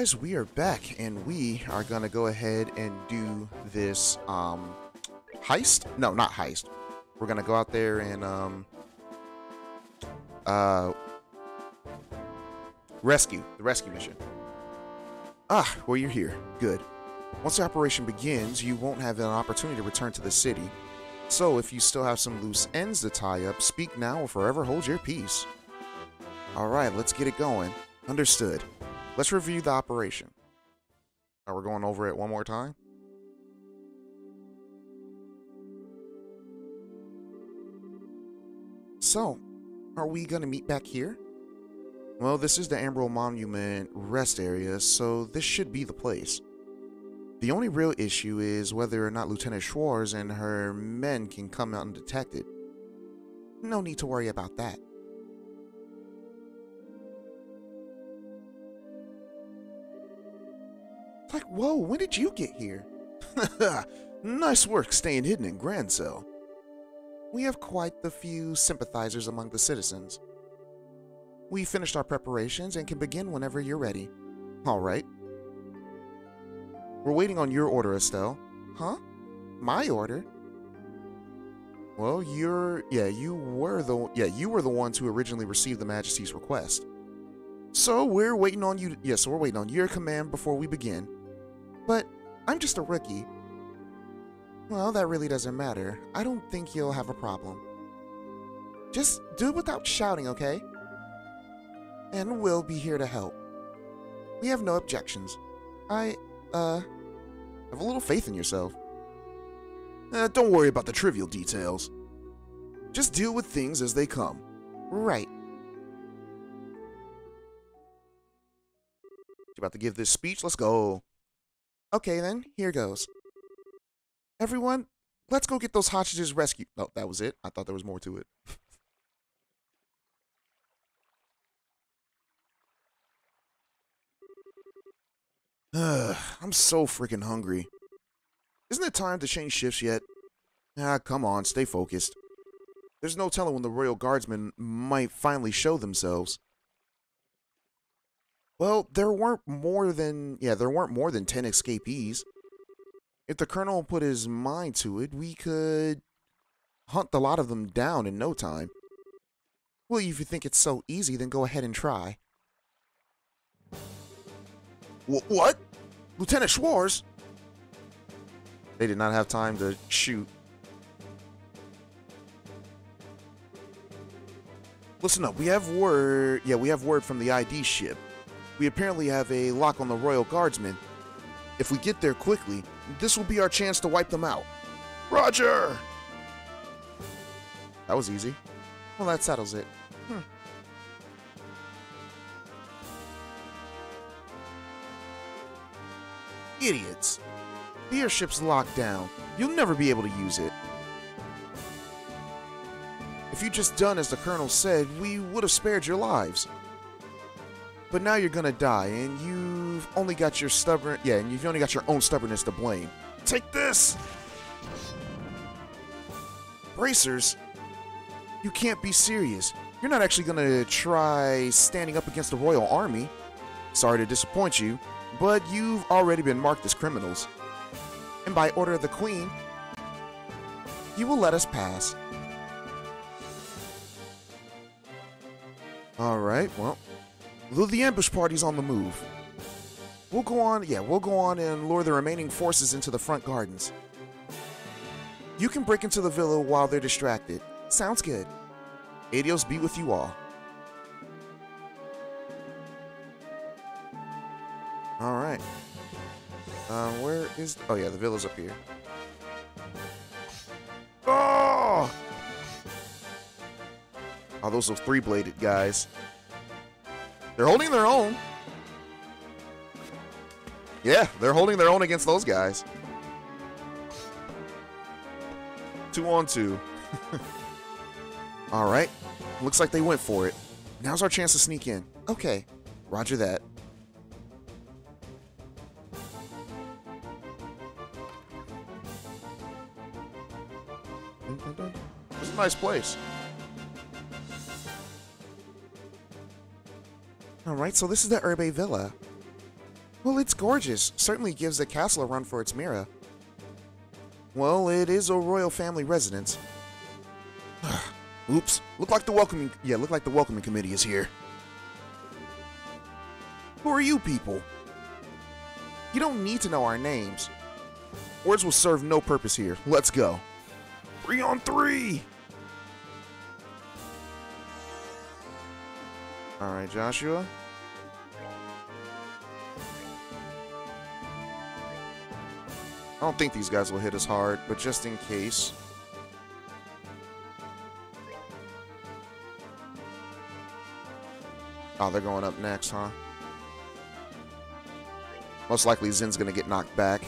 guys, we are back and we are gonna go ahead and do this heist. No, not heist. We're gonna go out there and rescue the rescue mission. Well, you're here. Good. Once the operation begins, you won't have an opportunity to return to the city. So if you still have some loose ends to tie up, speak now or forever hold your peace. Alright, let's get it going. Understood. Let's review the operation. We're going over it one more time. So, are we going to meet back here? Well, this is the Ambroil Monument rest area, so this should be the place. The only real issue is whether or not Lieutenant Schwarz and her men can come out undetected. No need to worry about that. Like, whoa, when did you get here? Nice work staying hidden in Grand Cell. We have quite the few sympathizers among the citizens. We finished our preparations and can begin whenever you're ready. All right. We're waiting on your order, Estelle. Huh? My order? Well, you were the ones who originally received the Majesty's request. So we're waiting on you. We're waiting on your command before we begin. But I'm just a rookie. Well, that really doesn't matter. I don't think you'll have a problem. Just do it without shouting, okay? And we'll be here to help. We have no objections. I have a little faith in yourself. Don't worry about the trivial details. Just deal with things as they come. Right. You about to give this speech? Let's go. Okay then, here goes. Everyone, let's go get those hostages rescued. Oh, that was it? I thought there was more to it. I'm so freaking hungry. Isn't it time to change shifts yet? Come on, stay focused. There's no telling when the Royal Guardsmen might finally show themselves. Well, there weren't more than 10 escapees. If the Colonel put his mind to it, we could hunt a lot of them down in no time. Well, if you think it's so easy, then go ahead and try. What? Lieutenant Schwarz? They did not have time to shoot. Listen up, we have word from the ID ship. We apparently have a lock on the Royal Guardsmen. If we get there quickly, this will be our chance to wipe them out. Roger! That was easy. Well, that settles it. Idiots. The airship's locked down. You'll never be able to use it. If you'd just done as the Colonel said, we would have spared your lives. But now you're gonna die, and you've only got your own stubbornness to blame. Take this! Bracers? You can't be serious. You're not actually gonna try standing up against the Royal Army. Sorry to disappoint you, but you've already been marked as criminals. And by order of the Queen, you will let us pass. Alright, well. The ambush party's on the move. We'll go on and lure the remaining forces into the front gardens. You can break into the villa while they're distracted. Sounds good. Adios be with you all. Alright. Where is... Oh yeah, the villa's up here. Oh! Oh, those are three-bladed guys. They're holding their own. Yeah, they're holding their own against those guys. 2 on 2. Alright. Looks like they went for it. Now's our chance to sneak in. Okay. Roger that. This is a nice place. Alright, so this is the Herbe Villa. Well, it's gorgeous. Certainly gives the castle a run for its mirror. Well, it is a royal family residence. Oops. Look like the welcoming committee is here. Who are you people? You don't need to know our names. Words will serve no purpose here. Let's go. 3 on 3! Alright, Joshua. I don't think these guys will hit us hard, but just in case. Oh, they're going up next, huh? Most likely Zin's gonna get knocked back.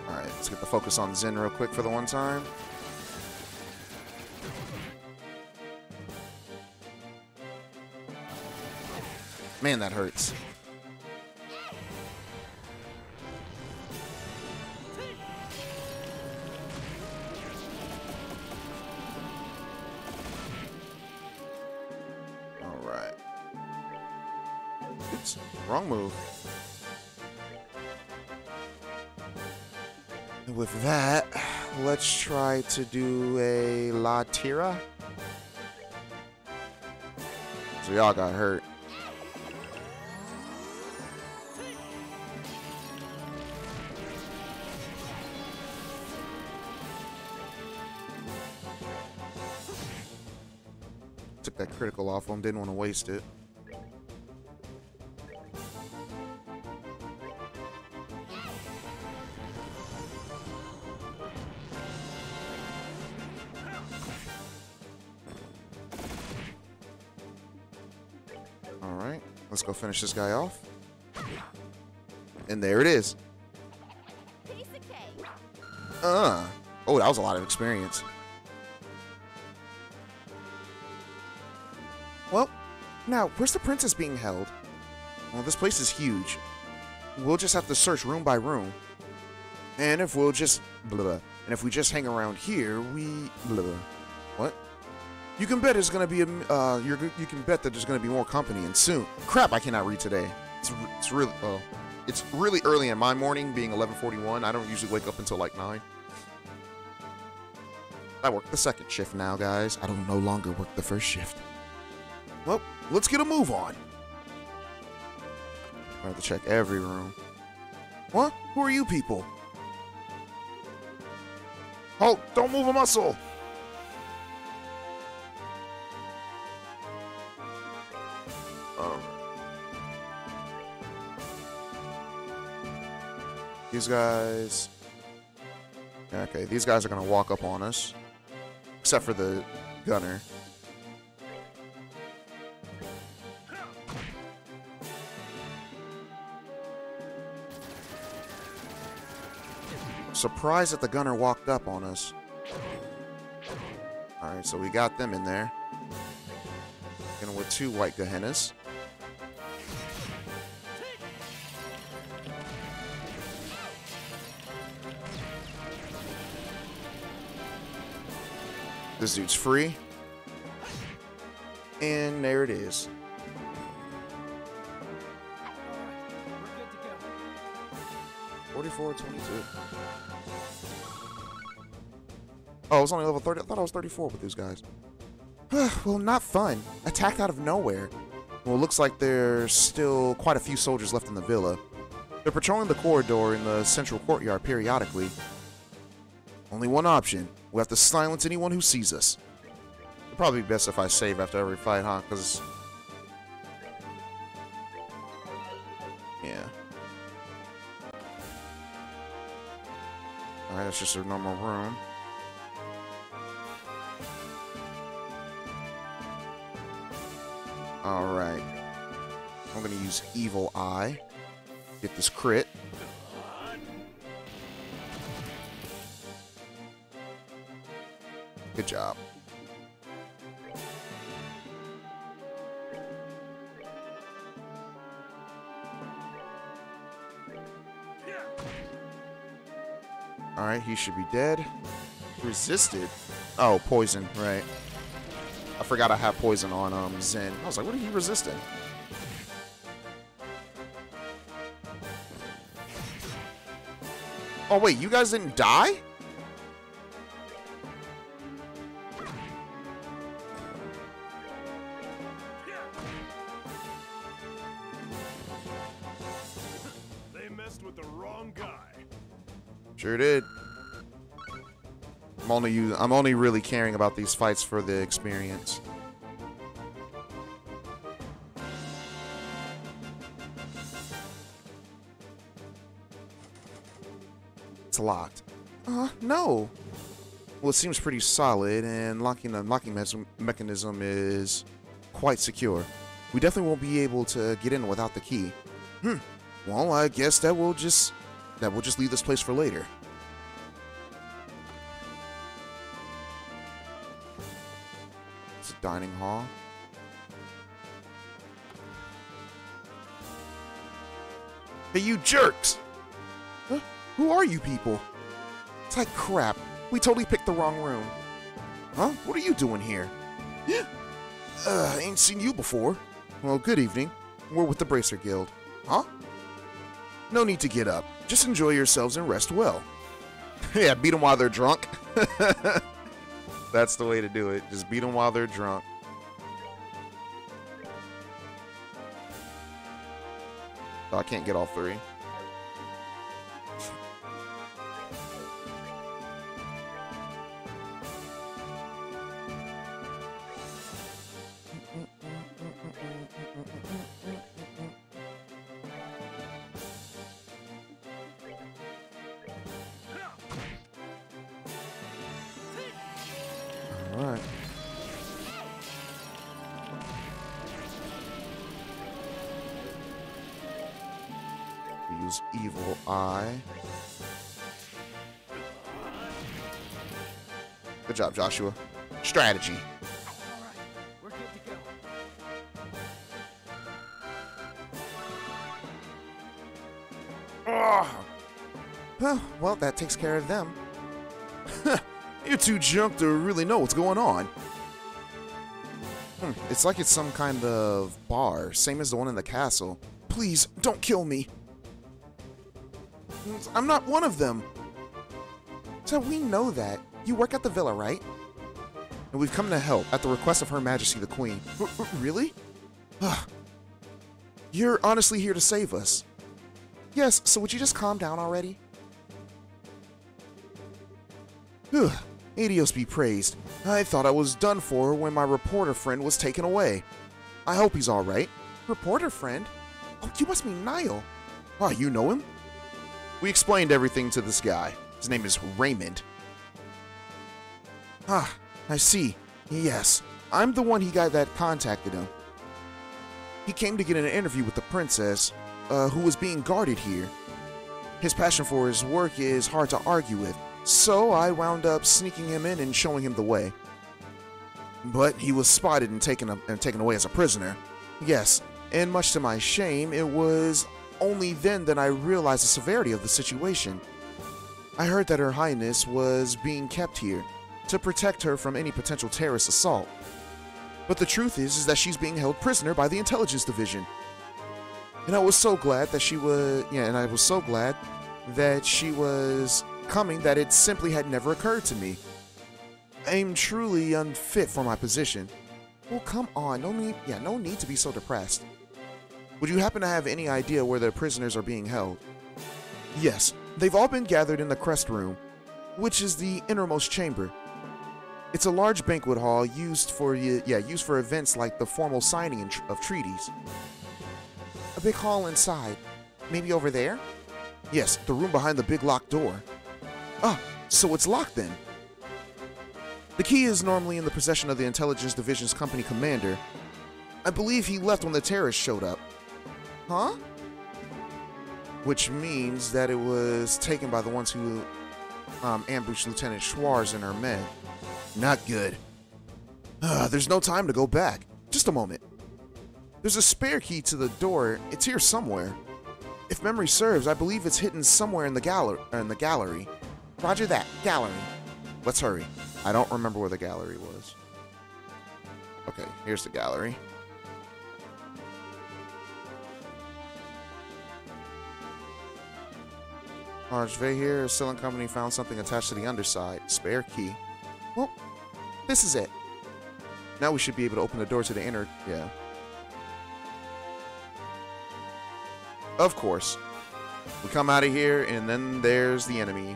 Alright, let's get the focus on Zin real quick for the one time. Man, that hurts. Alright. Oops, wrong move. With that, let's try to do a La Tira. So y'all got hurt. Took that critical off him, didn't want to waste it. Alright, let's go finish this guy off. And there it is. Oh, that was a lot of experience. Well, now, where's the princess being held? Well, this place is huge. We'll just have to search room by room. And if we'll just and if we just hang around here, we what? You can bet there's gonna be a you can bet that there's gonna be more company, and soon. Crap, I cannot read today. It's really early in my morning, being 11:41. I don't usually wake up until like 9. I work the second shift now, guys. I don't no longer work the first shift. Well, let's get a move on. I have to check every room. What? Who are you people? Halt! Don't move a muscle! These guys... Okay, these guys are going to walk up on us. Except for the gunner. Surprised that the gunner walked up on us. Alright, so we got them in there. Going with 2 white Gehennas. This dude's free. And there it is. $44.22. Oh, it was only level 30. I thought I was 34 with these guys. Well, not fun. Attacked out of nowhere. Well, it looks like there's still quite a few soldiers left in the villa. They're patrolling the corridor in the central courtyard periodically. Only one option. We have to silence anyone who sees us. It'd probably be best if I save after every fight, huh? Because... yeah. Alright, that's just a normal room. Alright. I'm gonna use Evil Eye. Get this crit. Good job. Alright, he should be dead. Resisted? Oh, poison, right. I forgot I have poison on Zen. I was like, what are you resisting? Oh wait, you guys didn't die? They messed with the wrong guy. Sure did. I'm only really caring about these fights for the experience. It's locked. No. Well, it seems pretty solid, and the unlocking mechanism is quite secure. We definitely won't be able to get in without the key. Well, I guess that will just leave this place for later. It's a dining hall. Hey, you jerks! Huh? Who are you people? It's like crap. We totally picked the wrong room. Huh? What are you doing here? Ain't seen you before. Well, good evening. We're with the Bracer Guild. Huh? No need to get up. Just enjoy yourselves and rest well. Yeah, beat them while they're drunk. That's the way to do it. Just beat them while they're drunk. Oh, I can't get all three. Alright. We use Evil Eye. Good job, Joshua. Strategy. Alright, we're good to go. Oh. Well, that takes care of them. You're too drunk to really know what's going on. It's like it's some kind of bar, same as the one in the castle. Please, don't kill me. I'm not one of them. So we know that. You work at the villa, right? And we've come to help at the request of Her Majesty the Queen. Really? You're honestly here to save us. Yes, so would you just calm down already? Adios be praised. I thought I was done for when my reporter friend was taken away. I hope he's alright. Reporter friend? Oh, you must mean Niall. Oh, you know him? We explained everything to this guy. His name is Raymond. Ah, I see. Yes, I'm the one that contacted him. He came to get an interview with the princess, who was being guarded here. His passion for his work is hard to argue with. So I wound up sneaking him in and showing him the way. But he was spotted and taken away as a prisoner. Yes, and much to my shame, it was only then that I realized the severity of the situation. I heard that Her Highness was being kept here to protect her from any potential terrorist assault. But the truth is that she's being held prisoner by the intelligence division. And I was so glad that she was coming that it simply had never occurred to me. I'm truly unfit for my position. Well, come on, no need to be so depressed. Would you happen to have any idea where the prisoners are being held? Yes, they've all been gathered in the Crest Room, which is the innermost chamber. It's a large banquet hall used for events like the formal signing of treaties. A big hall inside. Maybe over there? Yes, the room behind the big locked door. Ah, so it's locked then. The key is normally in the possession of the Intelligence Division's company commander. I believe he left when the terrorists showed up. Huh? Which means that it was taken by the ones who ambushed Lieutenant Schwarz and her men. Not good. There's no time to go back. Just a moment. There's a spare key to the door. It's here somewhere. If memory serves, I believe it's hidden somewhere in the gallery. Roger that. Gallery. Let's hurry. I don't remember where the gallery was. Okay, here's the gallery. Archvey here. Selling company found something attached to the underside. Spare key. Well, this is it. Now we should be able to open the door to the inner... Yeah. Of course. We come out of here, and then there's the enemy.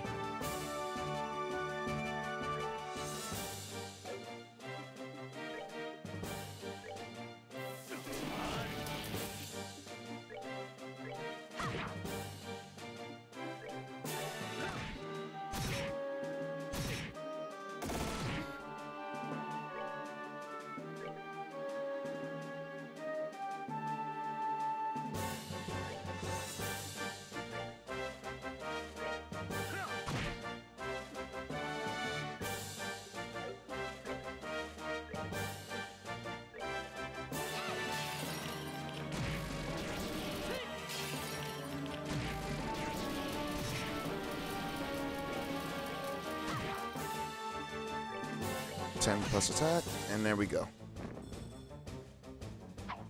+10 attack, and there we go.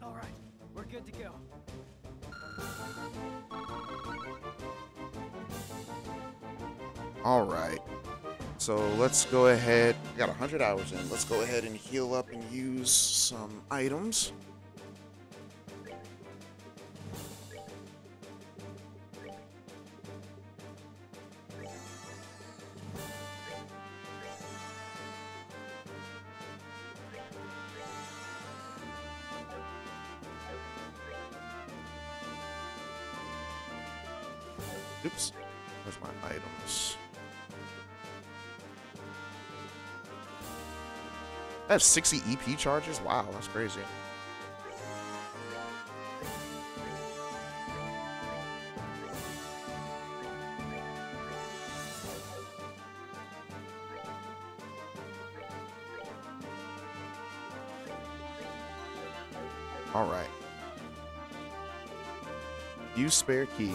All right, we're good to go. All right. So let's go ahead. We got 100 hours in. Let's go ahead and heal up and use some items. Oops. Where's my items? I have 60 EP charges? Wow, that's crazy. All right. Use spare key.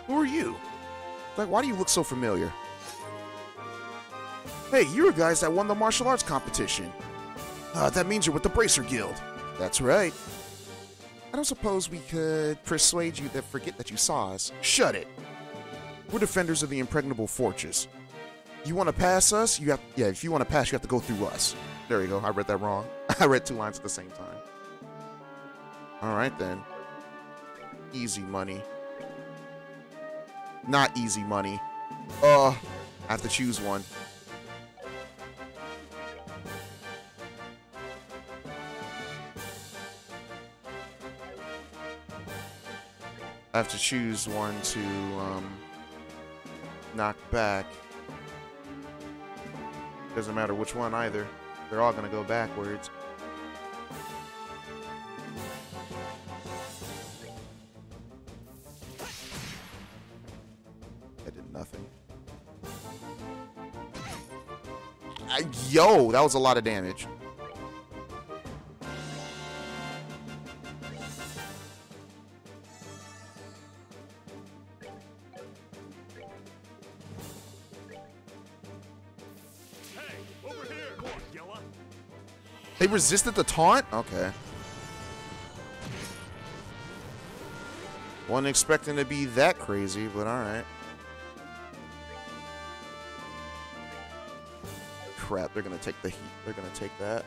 Who are you? Like, why do you look so familiar? Hey, you're guys that won the martial arts competition. That means you're with the Bracer Guild. That's right. I don't suppose we could persuade you to forget that you saw us. Shut it. We're defenders of the impregnable fortress. You want to pass us? If you want to pass, you have to go through us. There you go. I read that wrong. I read 2 lines at the same time. All right, then. Easy money. Not easy money. I have to choose one. I have to choose one to knock back. Doesn't matter which one either. They're all gonna go backwards. Nothing. Yo, that was a lot of damage. Hey, over here! Come on, Yella. They resisted the taunt? Okay. Wasn't expecting to be that crazy, but alright. Crap, they're gonna take the heat. They're gonna take that.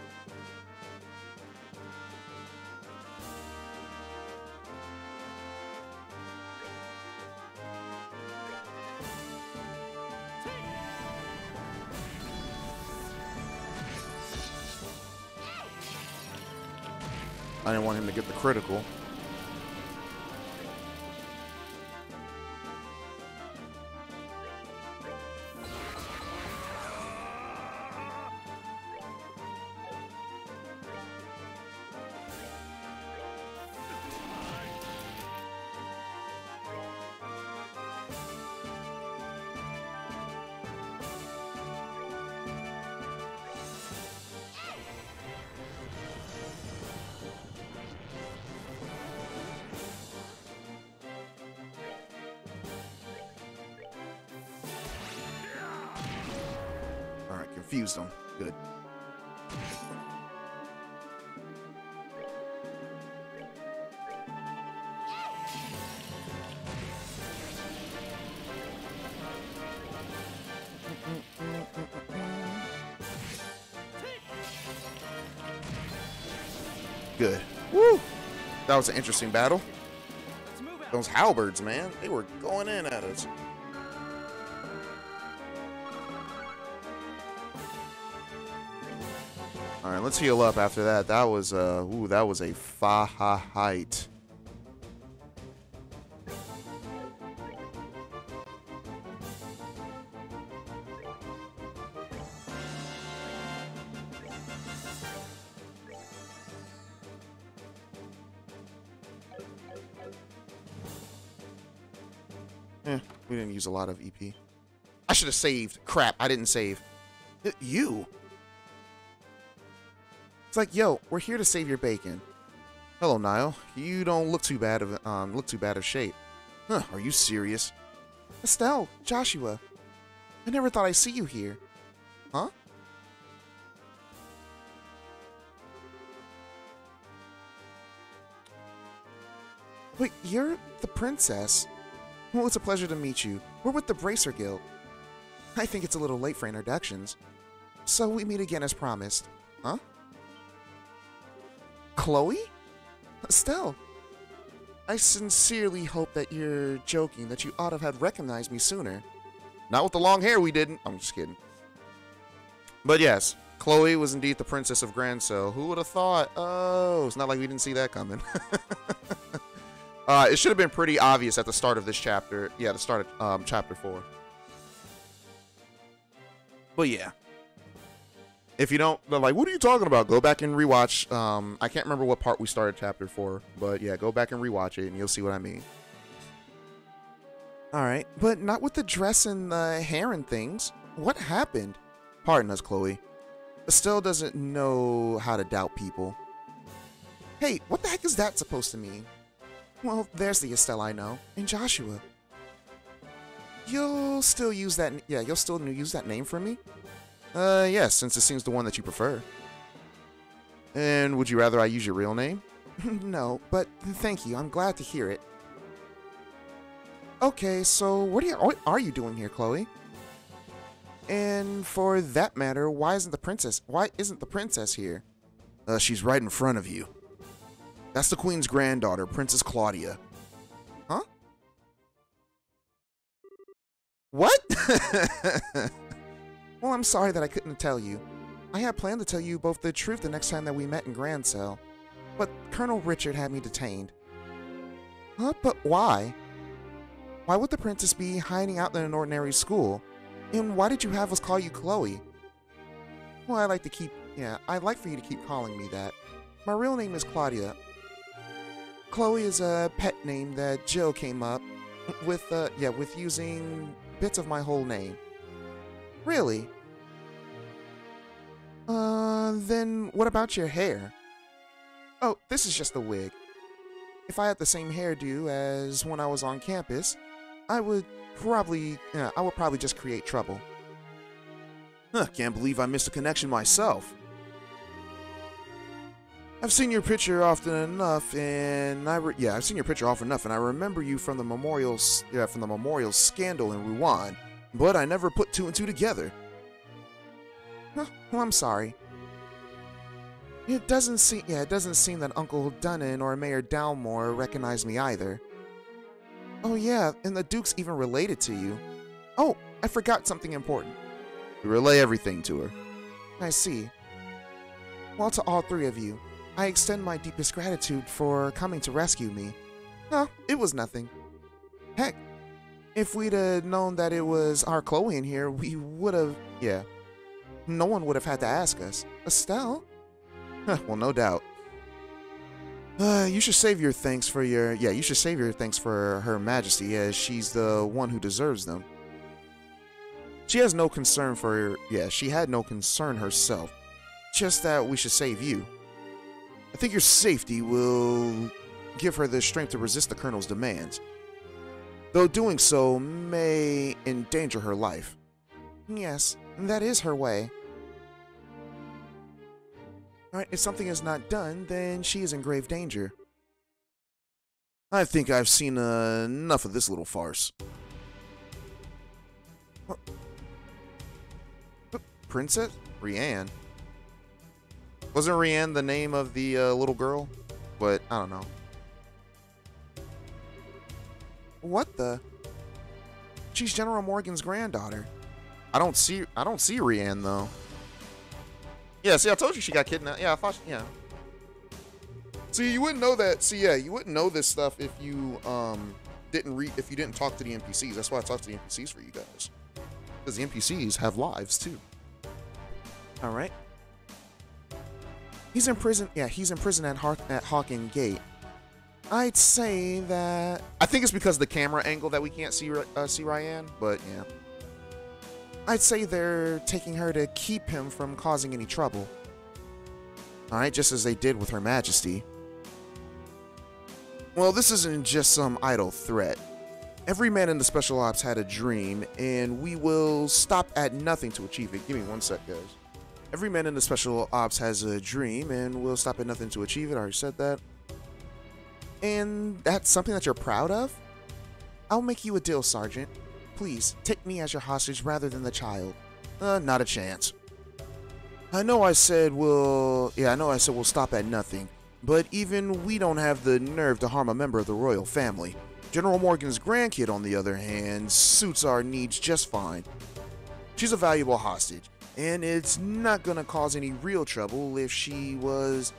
I didn't want him to get the critical. confused him. Good. Good. Woo! That was an interesting battle. Let's move out. Those halberds, man, they were going in at us. All right, let's heal up after that. That was that was a fight. We didn't use a lot of EP. I should have saved. Crap, I didn't save. You. It's like, yo, we're here to save your bacon. Hello, Niall. You don't look too bad of shape. Huh, are you serious? Estelle, Joshua. I never thought I'd see you here. Huh? Wait, you're the princess? Well, it's a pleasure to meet you. We're with the Bracer Guild. I think it's a little late for introductions. So we meet again as promised. Huh? Chloe? Estelle? I sincerely hope that you're joking, that you ought to have recognized me sooner. Not with the long hair, we didn't. I'm just kidding. But yes, Chloe was indeed the princess of Grancel. Who would have thought? Oh, it's not like we didn't see that coming. It should have been pretty obvious at the start of this chapter. Yeah, the start of chapter 4. But yeah. If you don't, like, what are you talking about? Go back and rewatch. I can't remember what part we started chapter 4. But yeah, go back and rewatch it and you'll see what I mean. Alright, but not with the dress and the hair and things. What happened? Pardon us, Chloe. Estelle doesn't know how to doubt people. Hey, what the heck is that supposed to mean? Well, there's the Estelle I know. And Joshua. You'll still use that, you'll still use that name for me? Yes, since it seems the one that you prefer. And would you rather I use your real name? No, but thank you. I'm glad to hear it. Okay, so what are you doing here, Chloe? And for that matter, why isn't the princess here? She's right in front of you. That's the queen's granddaughter, Princess Claudia. Huh? What? Well, I'm sorry that I couldn't tell you. I had planned to tell you both the truth the next time that we met in Grancel, but Colonel Richard had me detained. Huh? But why? Why would the princess be hiding out in an ordinary school? And why did you have us call you Chloe? Well, I'd like for you to keep calling me that. My real name is Claudia. Chloe is a pet name that Jill came up with using bits of my whole name. Really? Then what about your hair? Oh, this is just a wig. If I had the same hairdo as when I was on campus, I would probably just create trouble. Huh, can't believe I missed a connection myself. I've seen your picture often enough, and I've seen your picture often enough, and I remember you from the memorial scandal in Wereian, but I never put two and two together. Huh, well, I'm sorry. It doesn't seem that Uncle Dunnan or Mayor Dalmore recognize me either. Oh yeah, and the Duke's even related to you. Oh, I forgot something important. You relay everything to her. I see. Well, to all three of you, I extend my deepest gratitude for coming to rescue me. No, it was nothing. Heck, if we'd have known that it was our Chloe in here, we would have, no one would have had to ask us. Estelle? Well, no doubt. You should save your thanks for Her Majesty, as she's the one who deserves them. She had no concern herself. Just that we should save you. I think your safety will give her the strength to resist the Colonel's demands, though doing so may endanger her life. Yes, that is her way. Alright, if something is not done, then she is in grave danger. I think I've seen enough of this little farce. What? Princess? Wereian? Wasn't Wereian the name of the little girl? But, I don't know. What the? She's General Morgan's granddaughter. I don't see Wereian though. Yeah, see, I told you she got kidnapped. Yeah, I thought, yeah. See, you wouldn't know that. See, yeah, you wouldn't know this stuff if you didn't talk to the NPCs. That's why I talk to the NPCs for you guys, because the NPCs have lives too. All right. He's in prison. Yeah, he's in prison at Hawking Gate. I'd say that I think it's because of the camera angle that we can't see Ryan, but yeah. I'd say they're taking her to keep him from causing any trouble. All right, just as they did with Her Majesty. Well, this isn't just some idle threat. Every man in the Special Ops had a dream, and we will stop at nothing to achieve it. Give me one sec, guys. Every man in the Special Ops has a dream, and we'll stop at nothing to achieve it. I already said that. And that's something that you're proud of? I'll make you a deal, Sergeant. Please, take me as your hostage rather than the child. Not a chance. I know I said we'll stop at nothing, but even we don't have the nerve to harm a member of the royal family. General Morgan's grandkid, on the other hand, suits our needs just fine. She's a valuable hostage, and it's not gonna cause any real trouble if she was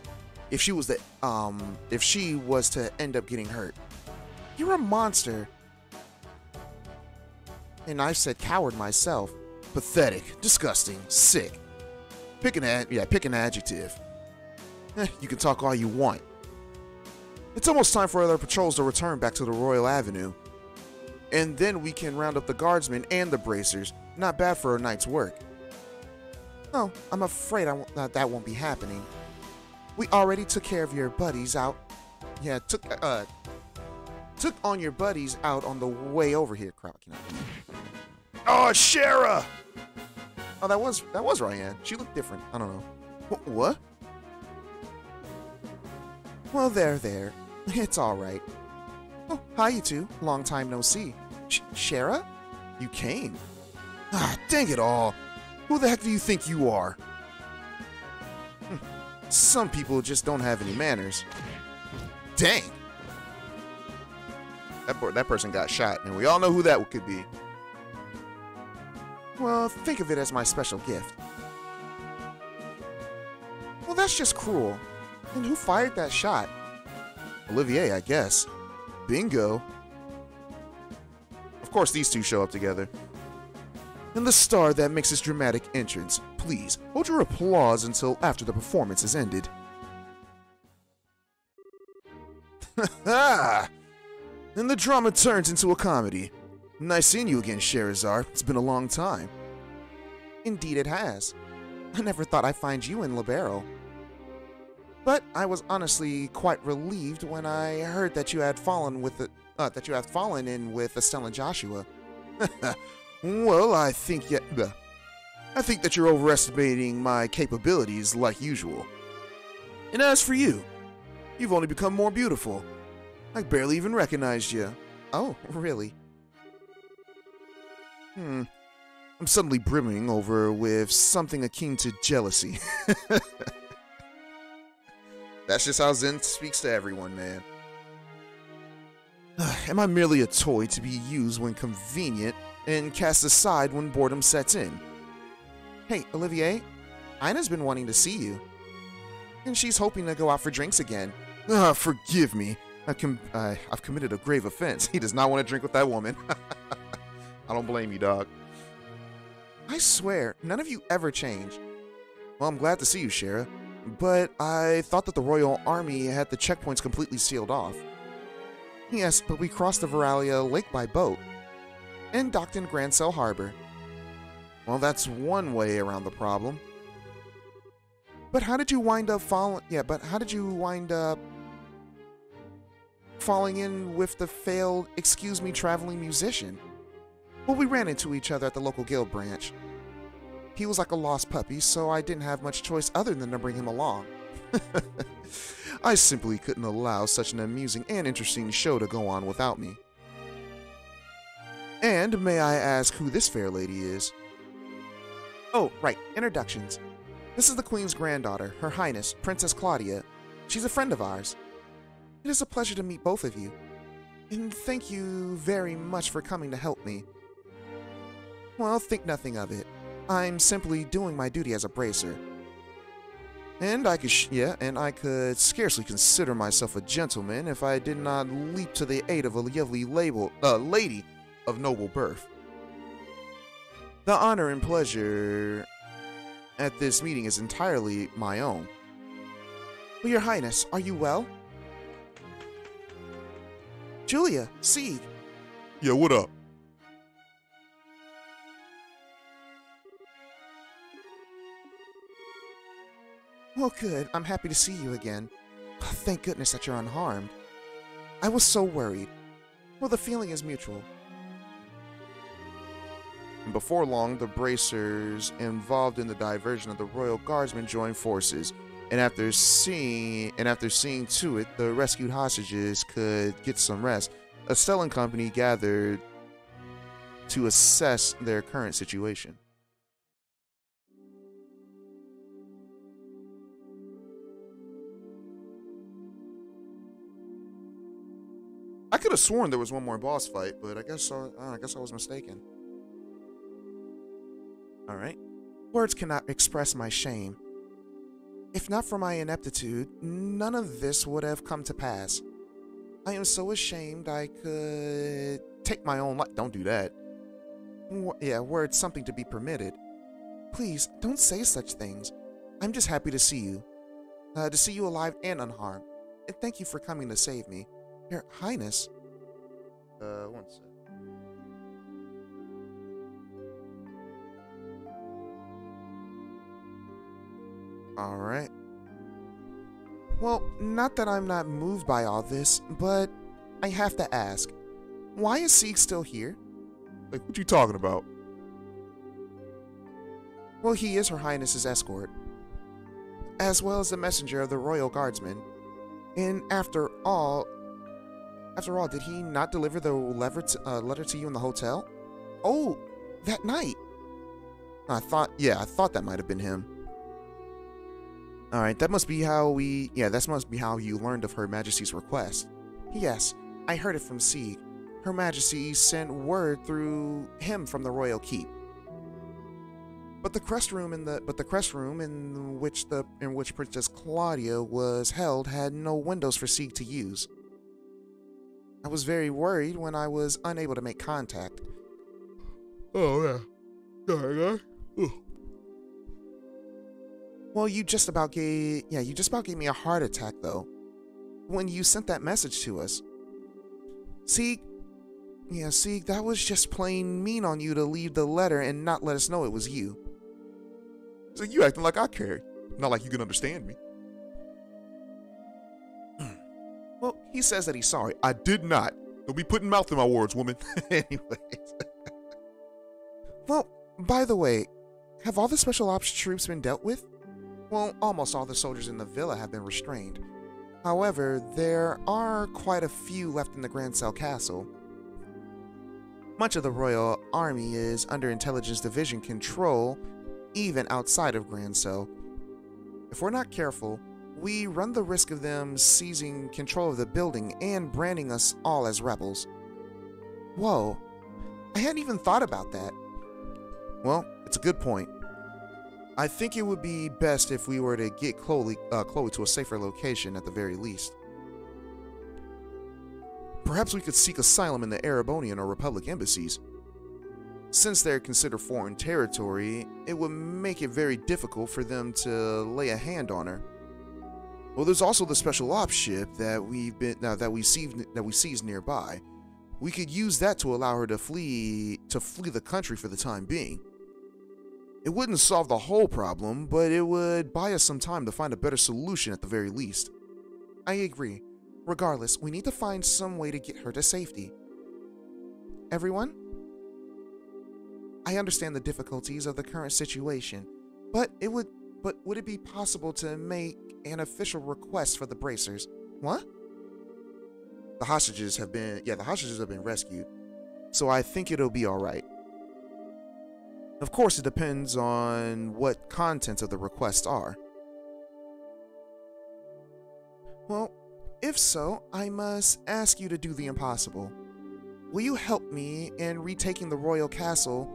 to end up getting hurt. You're a monster. And I've said coward myself. Pathetic, disgusting, sick. Pick an adjective. You can talk all you want. It's almost time for other patrols to return back to the Royal Avenue. And then we can round up the guardsmen and the bracers. Not bad for a night's work. Oh, I'm afraid that won't be happening. We already took care of your buddies out. Yeah, took on your buddies out on the way over here. Crap, oh, Shara! Oh, that was Ryan. She looked different. I don't know. What? Well, there. It's all right. Oh, hi, you two. Long time no see. Shara? You came. Ah, dang it all. Who the heck do you think you are? Some people just don't have any manners. Dang. That person got shot, and we all know who that could be. Well, think of it as my special gift. Well, that's just cruel. And who fired that shot? Olivier, I guess. Bingo. Of course, these two show up together. And the star that makes his dramatic entrance. Please, hold your applause until after the performance is ended. Ha! And the drama turns into a comedy. Nice seeing you again, Sherazar. It's been a long time. Indeed it has. I never thought I'd find you in Libero. But I was honestly quite relieved when I heard that you had fallen in with Estelle and Joshua. Well, I think that you're overestimating my capabilities like usual. And as for you, you've only become more beautiful. I barely even recognized you. Oh, really? I'm suddenly brimming over with something akin to jealousy. That's just how Zen speaks to everyone, man. Am I merely a toy to be used when convenient and cast aside when boredom sets in? Hey, Olivier, Ina's been wanting to see you. And she's hoping to go out for drinks again. Forgive me. I've committed a grave offense. He does not want to drink with that woman. I don't blame you, dog. I swear, none of you ever change. Well, I'm glad to see you, Shara. But I thought that the Royal Army had the checkpoints completely sealed off. Yes, but we crossed the Veralia Lake by boat. And docked in Grand Cell Harbor. Well, that's one way around the problem. But how did you wind up falling in with the failed excuse me traveling musician? Well, we ran into each other at the local guild branch. He was like a lost puppy, so I didn't have much choice other than to bring him along. I simply couldn't allow such an amusing and interesting show to go on without me. And may I ask who this fair lady is? Oh, right, introductions. This is the Queen's granddaughter, Her Highness, Princess Claudia. She's a friend of ours. It is a pleasure to meet both of you. And thank you very much for coming to help me. Well, think nothing of it. I'm simply doing my duty as a bracer. And I could scarcely consider myself a gentleman if I did not leap to the aid of a lovely lady of noble birth. The honor and pleasure at this meeting is entirely my own. Well, Your Highness, are you well? Julia, Sieg. Yeah, what up? Well, good. I'm happy to see you again. Thank goodness that you're unharmed. I was so worried. Well, the feeling is mutual. And before long, the bracers involved in the diversion of the Royal Guardsmen joined forces. And after seeing to it the rescued hostages could get some rest, Estelle and company gathered to assess their current situation. I could have sworn there was one more boss fight, but I guess I was mistaken. All right. Words cannot express my shame. If not for my ineptitude, none of this would have come to pass. I am so ashamed I could take my own life. Don't do that. Words something to be permitted. Please, don't say such things. I'm just happy to see you. Alive and unharmed. And thank you for coming to save me. Your Highness. One sec. Alright. Well, not that I'm not moved by all this, but I have to ask. Why is Sieg still here? Like, what you talking about? Well, he is Her Highness's escort, as well as the messenger of the Royal Guardsmen. And after all, did he not deliver the letter to you in the hotel? Oh, that night. I thought that might have been him. Alright, that must be how you learned of Her Majesty's request. Yes, I heard it from Sieg. Her Majesty sent word through him from the royal keep. But the crest room in which Princess Claudia was held had no windows for Sieg to use. I was very worried when I was unable to make contact. Oh, yeah. Sorry, guys. Well, you just about gave me a heart attack, though, when you sent that message to us. Sieg, that was just plain mean on you to leave the letter and not let us know it was you. So you acting like I care, not like you can understand me. Well, he says that he's sorry. I did not. Don't be putting mouth in my words, woman. Anyways. Well, by the way, have all the special ops troops been dealt with? Well, almost all the soldiers in the villa have been restrained. However, there are quite a few left in the Grand Cell Castle. Much of the Royal Army is under Intelligence Division control, even outside of Grand Cell. If we're not careful, we run the risk of them seizing control of the building and branding us all as rebels. Whoa, I hadn't even thought about that. Well, it's a good point. I think it would be best if we were to get Chloe to a safer location at the very least. Perhaps we could seek asylum in the Erebonian or Republic embassies. Since they're considered foreign territory, it would make it very difficult for them to lay a hand on her. Well, there's also the special ops ship that we seized nearby. We could use that to allow her to flee the country for the time being. It wouldn't solve the whole problem, but it would buy us some time to find a better solution at the very least. I agree. Regardless, we need to find some way to get her to safety. Everyone? I understand the difficulties of the current situation, but would it be possible to make an official request for the bracers. What? The hostages have been rescued, so I think it'll be alright. Of course, it depends on what contents of the request are. Well, if so, I must ask you to do the impossible. Will you help me in retaking the royal castle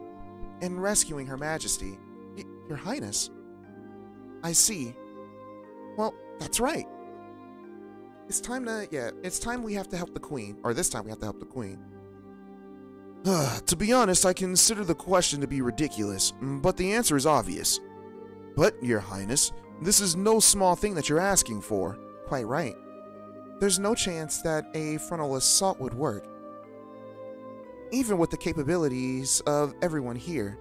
and rescuing Her Majesty? Your Highness. I see. Well, that's right. It's time we have to help the Queen. Or this time we have to help the Queen. To be honest, I consider the question to be ridiculous, but the answer is obvious. But, Your Highness, this is no small thing that you're asking for. Quite right. There's no chance that a frontal assault would work, even with the capabilities of everyone here.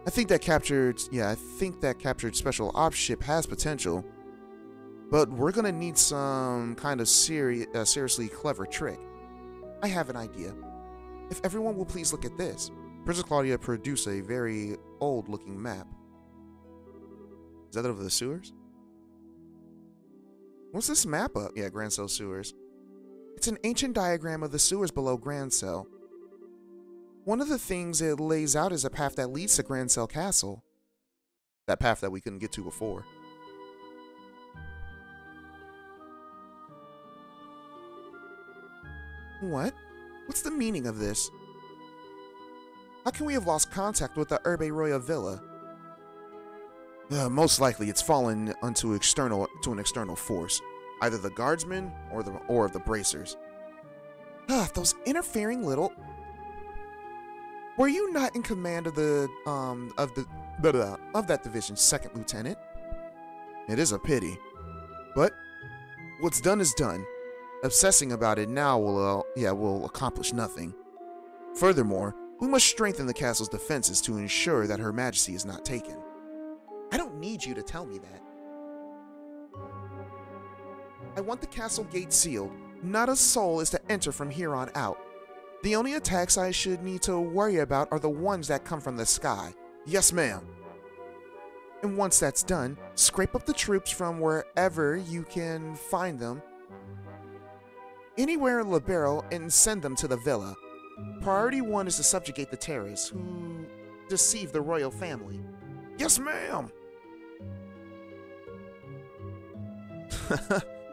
I think that captured special ops ship has potential, but we're gonna need some kind of seriously clever trick. I have an idea. If everyone will please look at this. Princess Claudia produced a very old-looking map. Is that of the sewers? What's this map up? Yeah, Grand Cell sewers. It's an ancient diagram of the sewers below Grand Cell. One of the things it lays out is a path that leads to Grand Cell Castle. That path that we couldn't get to before. What? What's the meaning of this? How can we have lost contact with the Urbe Royal Villa? Most likely it's fallen onto an external force. Either the guardsmen or the bracers. Those interfering little... Were you not in command of that division's second lieutenant? It is a pity. But what's done is done. Obsessing about it now will accomplish nothing. Furthermore, we must strengthen the castle's defenses to ensure that Her Majesty is not taken. I don't need you to tell me that. I want the castle gate sealed. Not a soul is to enter from here on out. The only attacks I should need to worry about are the ones that come from the sky. Yes, ma'am. And once that's done, scrape up the troops from wherever you can find them, anywhere in Libero, and send them to the villa. Priority 1 is to subjugate the terrorists who deceive the royal family. Yes, ma'am!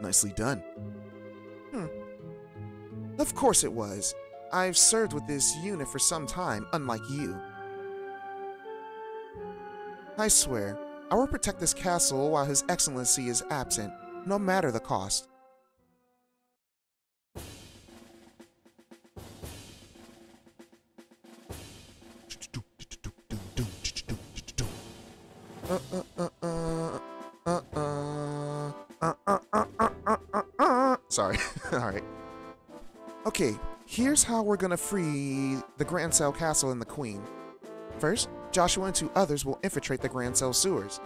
Nicely done. Of course it was. I've served with this unit for some time, unlike you. I swear, I will protect this castle while His Excellency is absent, no matter the cost. Sorry. Alright. Okay, here's how we're gonna free the Grand Cell Castle and the Queen. First, Joshua and 2 others will infiltrate the Grand Cell sewers.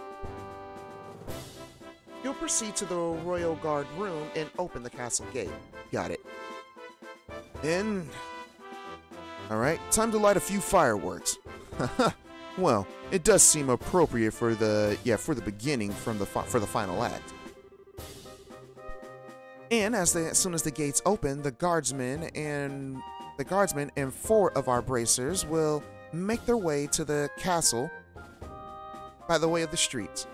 You'll proceed to the Royal Guard room and open the castle gate. Got it. And... Alright, time to light a few fireworks. Well, it does seem appropriate for the beginning for the final act. And as soon as the gates open, the guardsmen and 4 of our bracers will make their way to the castle by the way of the streets.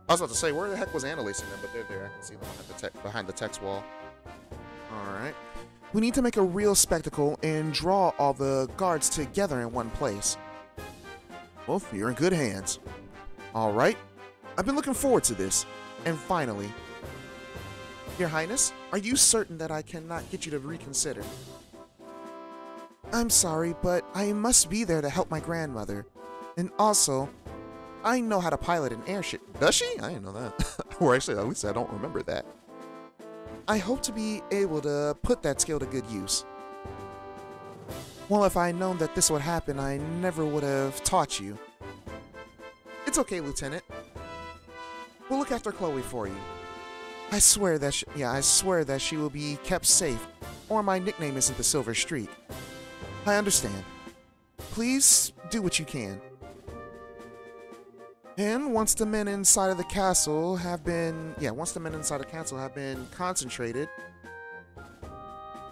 I was about to say, where the heck was Annalise in them? But they're there. I can see them behind the text wall. Alright. We need to make a real spectacle and draw all the guards together in one place. Well, you're in good hands. Alright. I've been looking forward to this. And finally... Your Highness, are you certain that I cannot get you to reconsider? I'm sorry, but I must be there to help my grandmother. And also, I know how to pilot an airship. Does she? I didn't know that. Or actually, at least I don't remember that. I hope to be able to put that skill to good use. Well, if I'd known that this would happen, I never would have taught you. It's okay, Lieutenant. We'll look after Chloe for you. I swear that she will be kept safe, or my nickname isn't the Silver Streak. I understand. Please do what you can. And once the men inside of the castle have been, concentrated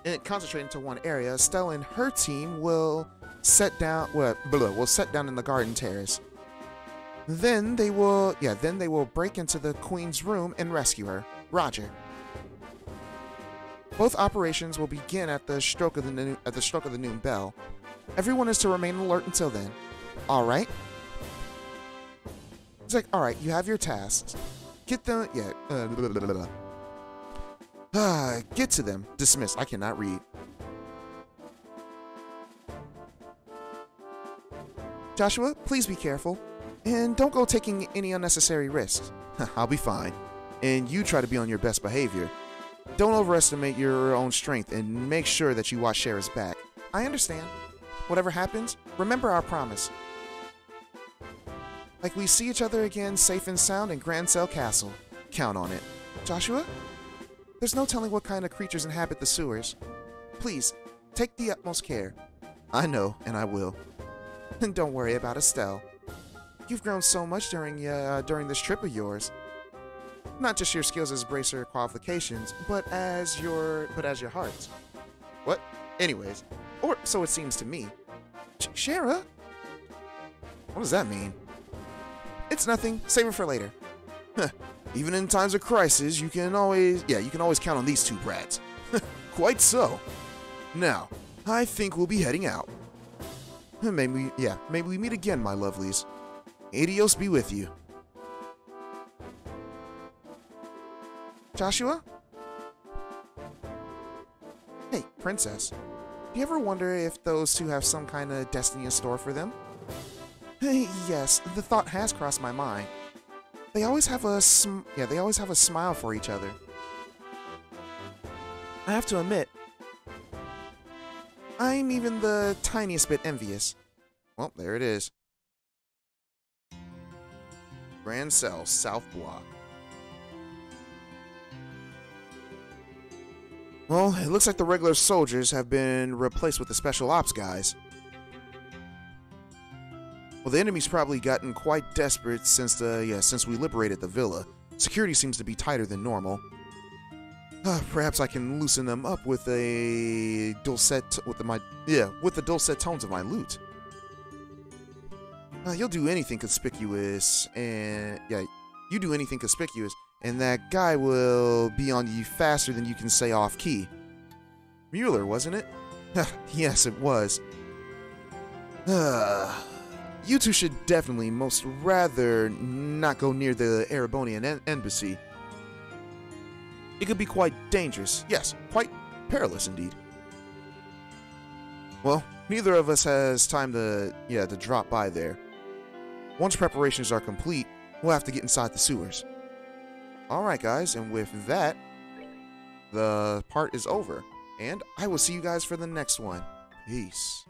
into one area, Stella and her team will set down in the garden terrace. Then they will break into the queen's room and rescue her. Roger. Both operations will begin at the stroke of the noon bell. Everyone is to remain alert until then. All right. It's like, all right, you have your tasks. Get them. Get to them. Dismissed. I cannot read. Joshua, please be careful. And don't go taking any unnecessary risks. I'll be fine. And you try to be on your best behavior. Don't overestimate your own strength and make sure that you watch Shara's back. I understand. Whatever happens, remember our promise. Like we see each other again safe and sound in Grand Cell Castle. Count on it. Joshua? There's no telling what kind of creatures inhabit the sewers. Please, take the utmost care. I know, and I will. And don't worry about Estelle. You've grown so much during this trip of yours. Not just your skills as bracer qualifications, but as your heart. What? Anyways, or so it seems to me. Shara? What does that mean? It's nothing. Save it for later. Even in times of crisis, you can always count on these two brats. Quite so. Now, I think we'll be heading out. Maybe we meet again, my lovelies. Adios be with you. Joshua? Hey, Princess. Do you ever wonder if those two have some kind of destiny in store for them? Yes, the thought has crossed my mind. They always have a smile for each other. I have to admit, I'm even the tiniest bit envious. Well, there it is. Grand Cell, South Block. Well, it looks like the regular soldiers have been replaced with the special ops guys. Well, the enemy's probably gotten quite desperate since we liberated the villa. Security seems to be tighter than normal. Perhaps I can loosen them up with the dulcet tones of my lute. You'll do anything conspicuous, and that guy will be on you faster than you can say off key. Mueller, wasn't it? Yes, it was. You two should definitely most rather not go near the Erebonian embassy. It could be quite dangerous. Yes, quite perilous indeed. Well, neither of us has time to drop by there. Once preparations are complete, we'll have to get inside the sewers. Alright guys, and with that, the part is over. And I will see you guys for the next one. Peace.